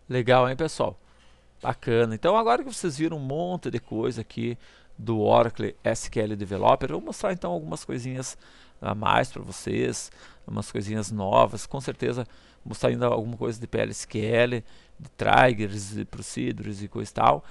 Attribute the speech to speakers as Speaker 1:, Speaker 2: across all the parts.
Speaker 1: Legal, hein, pessoal? Bacana. Então, agora que vocês viram um monte de coisa aqui do Oracle SQL Developer, eu vou mostrar então algumas coisinhas a mais para vocês, umas coisinhas novas. Com certeza, mostrar ainda alguma coisa de PLSQL, de triggers, de procedures e coisa e tal.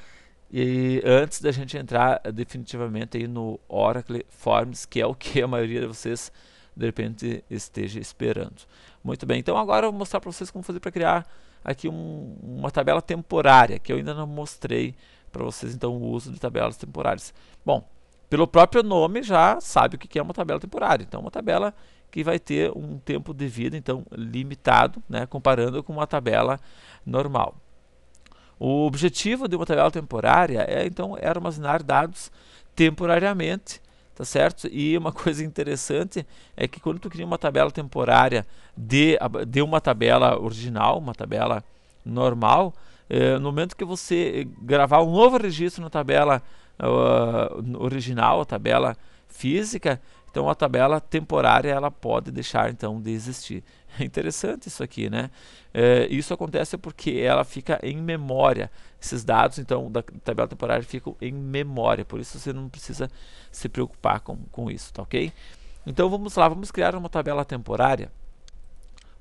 Speaker 1: E antes da gente entrar definitivamente aí no Oracle Forms, que é o que a maioria de vocês de repente esteja esperando. Muito bem, então agora eu vou mostrar para vocês como fazer para criar aqui uma tabela temporária, que eu ainda não mostrei para vocês então o uso de tabelas temporárias. Bom, pelo próprio nome já sabe o que é uma tabela temporária. Então uma tabela que vai ter um tempo de vida então limitado, né, comparando com uma tabela normal. O objetivo de uma tabela temporária então era armazenar dados temporariamente, tá certo? E uma coisa interessante é que quando tu cria uma tabela temporária de uma tabela original, uma tabela normal, no momento que você gravar um novo registro na tabela original, a tabela física, então a tabela temporária ela pode deixar então de existir. É interessante isso aqui, né? Isso acontece porque ela fica em memória. Esses dados então da tabela temporária ficam em memória, por isso você não precisa se preocupar com isso, tá ok? Então vamos lá, vamos criar uma tabela temporária.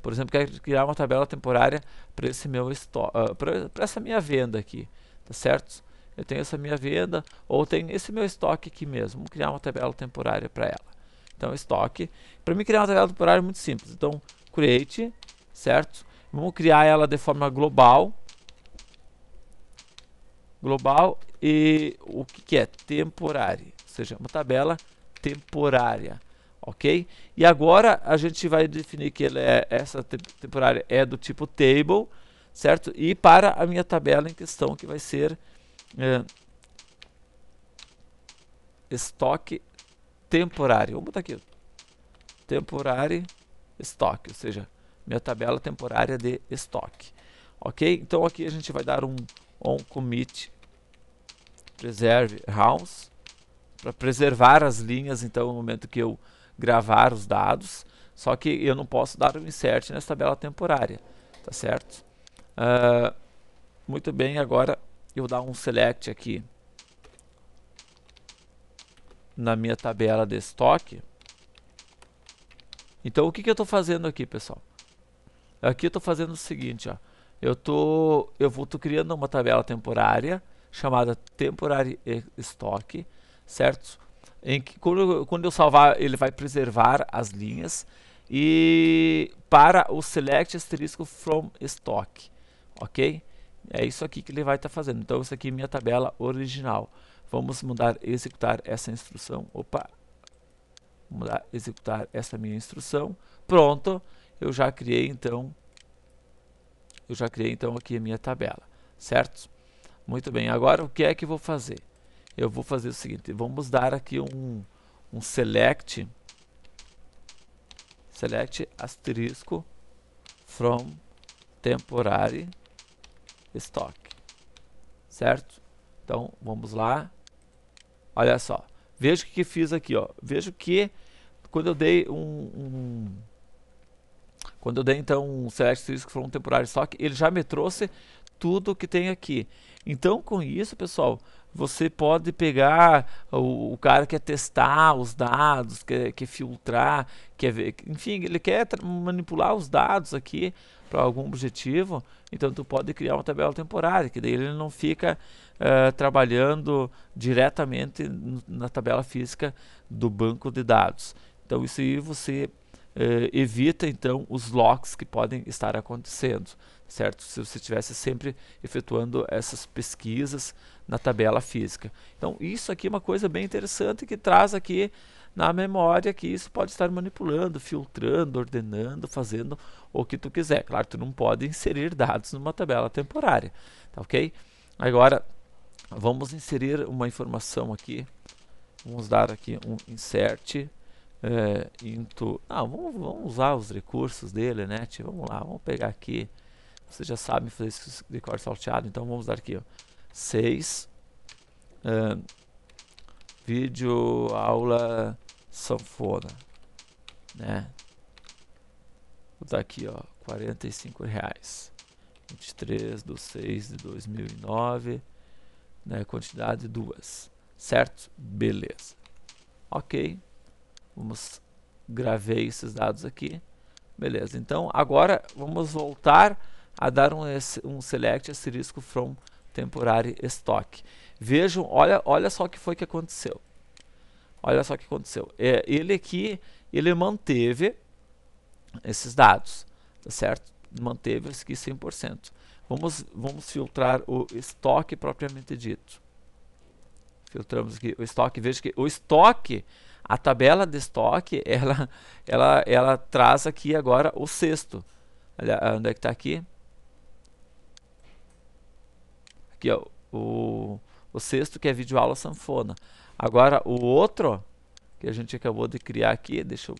Speaker 1: Por exemplo, quero criar uma tabela temporária para esse meu para essa minha venda aqui, tá certo? Eu tenho essa minha venda ou tenho esse meu estoque aqui mesmo. Vamos criar uma tabela temporária para ela. Então, estoque. Para mim criar uma tabela temporária é muito simples. Então, create, certo? Vamos criar ela de forma global. Global e o que é? Temporária. Ou seja, uma tabela temporária. Ok? E agora a gente vai definir que essa temporária é do tipo table, certo? E para a minha tabela em questão, que vai ser estoque temporário. Vamos botar aqui, temporário estoque, ou seja, minha tabela temporária de estoque. Ok? Então aqui a gente vai dar um on commit preserve rounds para preservar as linhas, então no momento que eu gravar os dados, só que eu não posso dar um insert nessa tabela temporária, tá certo? Muito bem, agora eu vou dar um select aqui na minha tabela de estoque. Então o que eu estou fazendo aqui, pessoal? Aqui eu estou fazendo o seguinte, ó. Eu tô criando uma tabela temporária chamada temporary stock, certo? Em que quando eu salvar, ele vai preservar as linhas e para o select asterisco from stock, ok? É isso aqui que ele vai estar fazendo. Então isso aqui é minha tabela original. Vamos mudar executar essa instrução. Opa, mudar executar essa minha instrução. Pronto, eu já criei então aqui a minha tabela, certo? Muito bem, agora o que é que eu vou fazer? Eu vou fazer o seguinte, vamos dar aqui um select asterisco from temporary stock, certo? Então vamos lá, olha só, veja o que fiz aqui, ó. Vejo que quando eu dei quando eu dei então um select asterisco from temporary stock, ele já me trouxe tudo que tem aqui. Então, com isso, pessoal, você pode pegar o cara que quer testar os dados, quer filtrar, quer ver, enfim, ele quer manipular os dados aqui para algum objetivo. Então, tu pode criar uma tabela temporária, que daí ele não fica trabalhando diretamente na tabela física do banco de dados. Então, isso aí você evita então os locks que podem estar acontecendo, certo? Se você estivesse sempre efetuando essas pesquisas na tabela física. Então isso aqui é uma coisa bem interessante que traz aqui na memória que isso pode estar manipulando, filtrando, ordenando, fazendo o que tu quiser. Claro, tu não pode inserir dados numa tabela temporária, tá ok? Agora vamos inserir uma informação aqui. Vamos dar aqui um insert into. Ah, vamos usar os recursos dele, né? Vamos lá, vamos pegar aqui. Você já sabe fazer isso de cor salteado, então vamos dar aqui, ó, 6 vídeo aula sanfona, né? Vou dar aqui, ó, R$ 45. 23/6/2009, né, quantidade 2, certo? Beleza. Ok, gravei esses dados aqui, beleza. Então agora vamos voltar a dar um select asterisco from temporary stock. Vejam, olha só o que foi que aconteceu. Olha só o que aconteceu. Ele aqui, ele manteve esses dados, tá certo? Manteve isso aqui 100%. Vamos filtrar o estoque propriamente dito. Filtramos aqui o estoque. Veja que o estoque, a tabela de estoque, ela traz aqui agora o sexto. Olha, onde é que está aqui? Aqui, ó, o sexto, que é vídeo aula sanfona. Agora o outro que a gente acabou de criar aqui, deixa eu...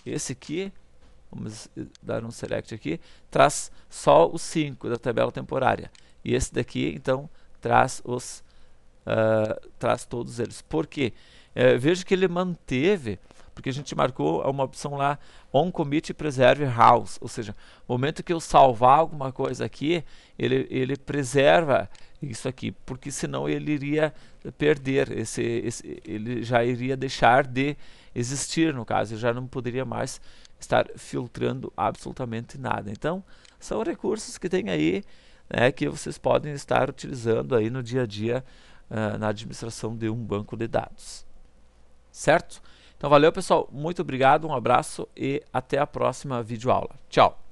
Speaker 1: Esse aqui, vamos dar um select aqui, traz só os 5 da tabela temporária. E esse daqui, então, traz todos eles. Por quê? Veja que ele manteve, porque a gente marcou uma opção lá, on commit preserve house, ou seja, no momento que eu salvar alguma coisa aqui, ele preserva isso aqui, porque senão ele iria perder, ele já iria deixar de existir, no caso, ele já não poderia mais estar filtrando absolutamente nada. Então, são recursos que tem aí, né, que vocês podem estar utilizando aí no dia a dia, na administração de um banco de dados. Certo? Então valeu, pessoal, muito obrigado, um abraço e até a próxima videoaula. Tchau!